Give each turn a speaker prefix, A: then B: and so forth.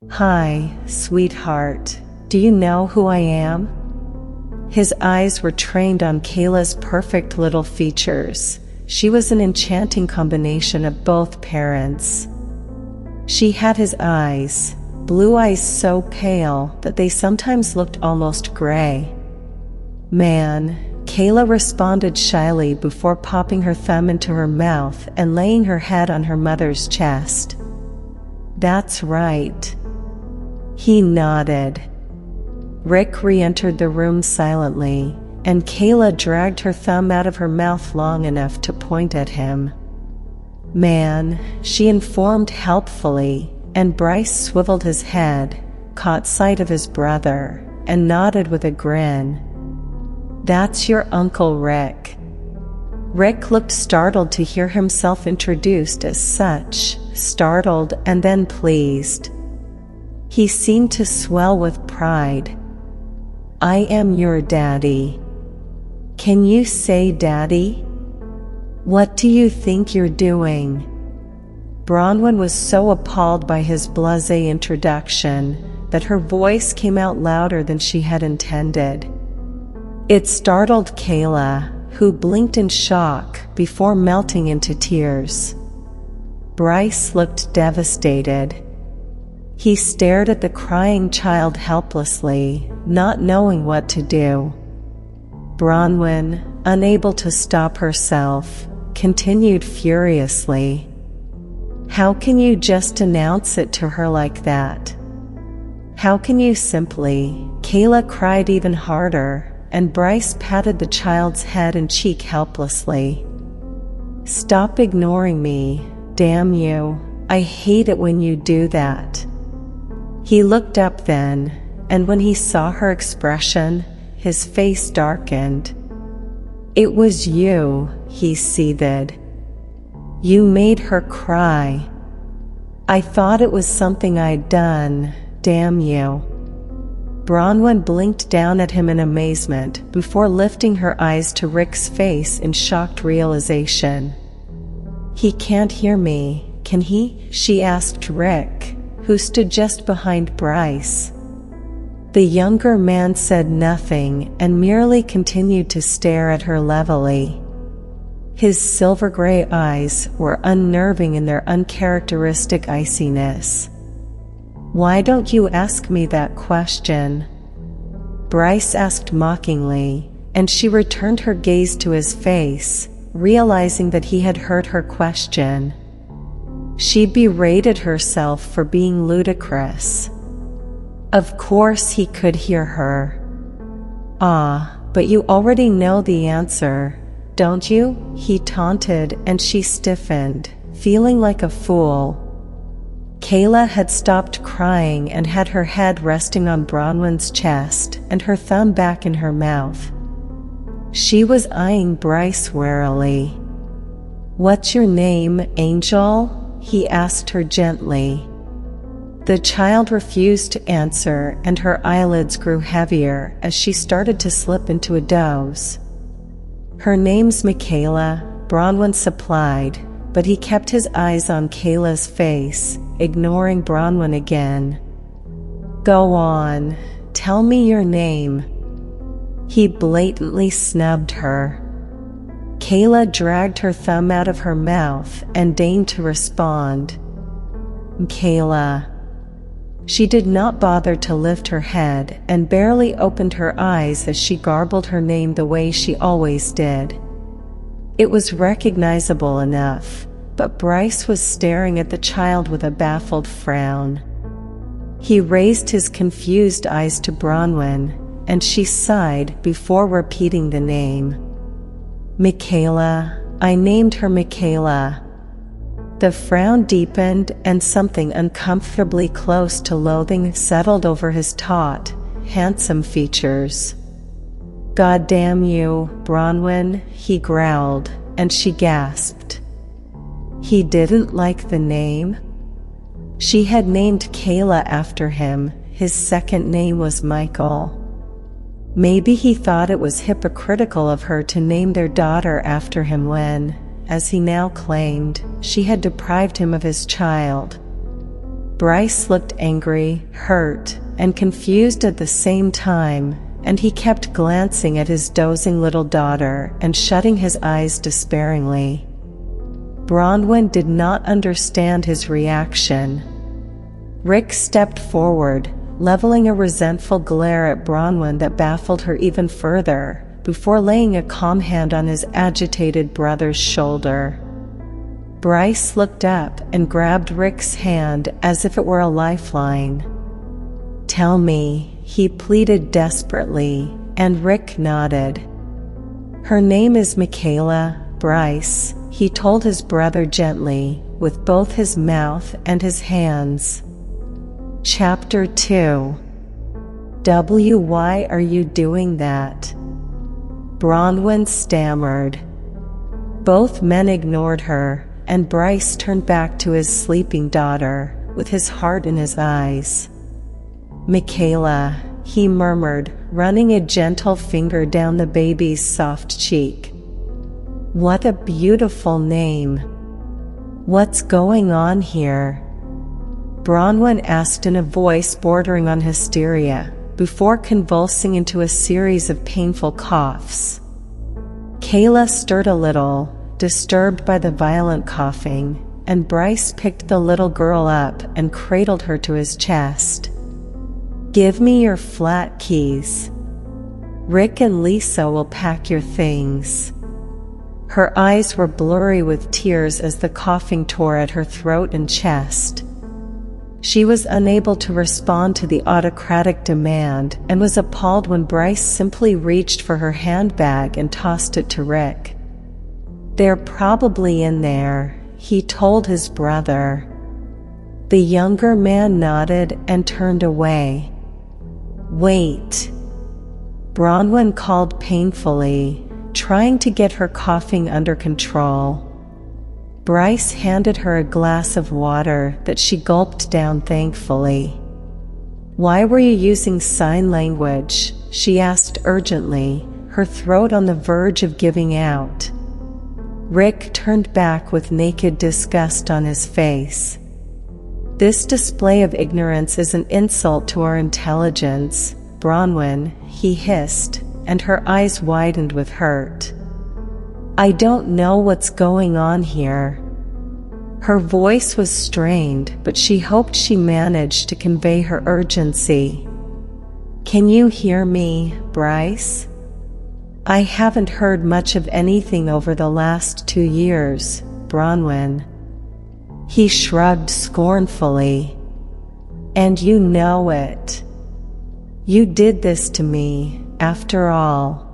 A: "Hi, sweetheart. Do you know who I am?" His eyes were trained on Kayla's perfect little features. She was an enchanting combination of both parents. She had his eyes, blue eyes so pale that they sometimes looked almost gray. "Man," Kayla responded shyly before popping her thumb into her mouth and laying her head on her mother's chest. "That's right." He nodded. Rick re-entered the room silently, and Kayla dragged her thumb out of her mouth long enough to point at him. "Man," she informed helpfully, and Bryce swiveled his head, caught sight of his brother, and nodded with a grin. "That's your Uncle Rick." Rick looked startled to hear himself introduced as such, startled and then pleased. He seemed to swell with pride. "I am your daddy." "Can you say daddy?" "What do you think you're doing?" Bronwyn was so appalled by his blasé introduction that her voice came out louder than she had intended. It startled Kayla, who blinked in shock before melting into tears. Bryce looked devastated. He stared at the crying child helplessly, not knowing what to do. Bronwyn, unable to stop herself, continued furiously. "How can you just announce it to her like that? How can you simply?" Kayla cried even harder, and Bryce patted the child's head and cheek helplessly. "Stop ignoring me, damn you. I hate it when you do that." He looked up then, and when he saw her expression, his face darkened. "It was you," he seethed. "You made her cry. I thought it was something I'd done, damn you." Bronwyn blinked down at him in amazement before lifting her eyes to Rick's face in shocked realization. "He can't hear me, can he?" she asked Rick, who stood just behind Bryce. The younger man said nothing and merely continued to stare at her levelly. His silver-gray eyes were unnerving in their uncharacteristic iciness. "Why don't you ask me that question?" Bryce asked mockingly, and she returned her gaze to his face, realizing that he had heard her question. She berated herself for being ludicrous. Of course he could hear her. "Ah, but you already know the answer, don't you?" he taunted, and she stiffened, feeling like a fool. Kayla had stopped crying and had her head resting on Bronwyn's chest and her thumb back in her mouth. She was eyeing Bryce warily. "What's your name, Angel?" he asked her gently. The child refused to answer, and her eyelids grew heavier as she started to slip into a doze. "Her name's Michaela," Bronwyn supplied, but he kept his eyes on Kayla's face, ignoring Bronwyn again. "Go on, tell me your name." He blatantly snubbed her. Kayla dragged her thumb out of her mouth and deigned to respond. "Kayla." She did not bother to lift her head and barely opened her eyes as she garbled her name the way she always did. It was recognizable enough, but Bryce was staring at the child with a baffled frown. He raised his confused eyes to Bronwyn, and she sighed before repeating the name. "Michaela, I named her Michaela." The frown deepened and something uncomfortably close to loathing settled over his taut, handsome features. "God damn you, Bronwyn," he growled, and she gasped. He didn't like the name? She had named Kayla after him. His second name was Michael. Maybe he thought it was hypocritical of her to name their daughter after him when, as he now claimed, she had deprived him of his child. Bryce looked angry, hurt, and confused at the same time, and he kept glancing at his dozing little daughter and shutting his eyes despairingly. Bronwyn did not understand his reaction. Rick stepped forward, leveling a resentful glare at Bronwyn that baffled her even further, before laying a calm hand on his agitated brother's shoulder. Bryce looked up and grabbed Rick's hand as if it were a lifeline. "Tell me," he pleaded desperately, and Rick nodded. "Her name is Michaela, Bryce," he told his brother gently, with both his mouth and his hands. Chapter 2. Why are you doing that? Bronwyn stammered. Both men ignored her, and Bryce turned back to his sleeping daughter, with his heart in his eyes. "Michaela," he murmured, running a gentle finger down the baby's soft cheek. "What a beautiful name. What's going on here?" Bronwyn asked in a voice bordering on hysteria, before convulsing into a series of painful coughs. Kayla stirred a little, disturbed by the violent coughing, and Bryce picked the little girl up and cradled her to his chest. "Give me your flat keys. Rick and Lisa will pack your things." Her eyes were blurry with tears as the coughing tore at her throat and chest. She was unable to respond to the autocratic demand and was appalled when Bryce simply reached for her handbag and tossed it to Rick. "They're probably in there," he told his brother. The younger man nodded and turned away. "Wait," Bronwyn called painfully, trying to get her coughing under control. Bryce handed her a glass of water that she gulped down thankfully. "Why were you using sign language?" she asked urgently, her throat on the verge of giving out. Rick turned back with naked disgust on his face. "This display of ignorance is an insult to our intelligence, Bronwyn," he hissed, and her eyes widened with hurt. "I don't know what's going on here." Her voice was strained, but she hoped she managed to convey her urgency. "Can you hear me, Bryce? I haven't heard much of anything over the last 2 years, Bronwyn." He shrugged scornfully. "And you know it. You did this to me, after all."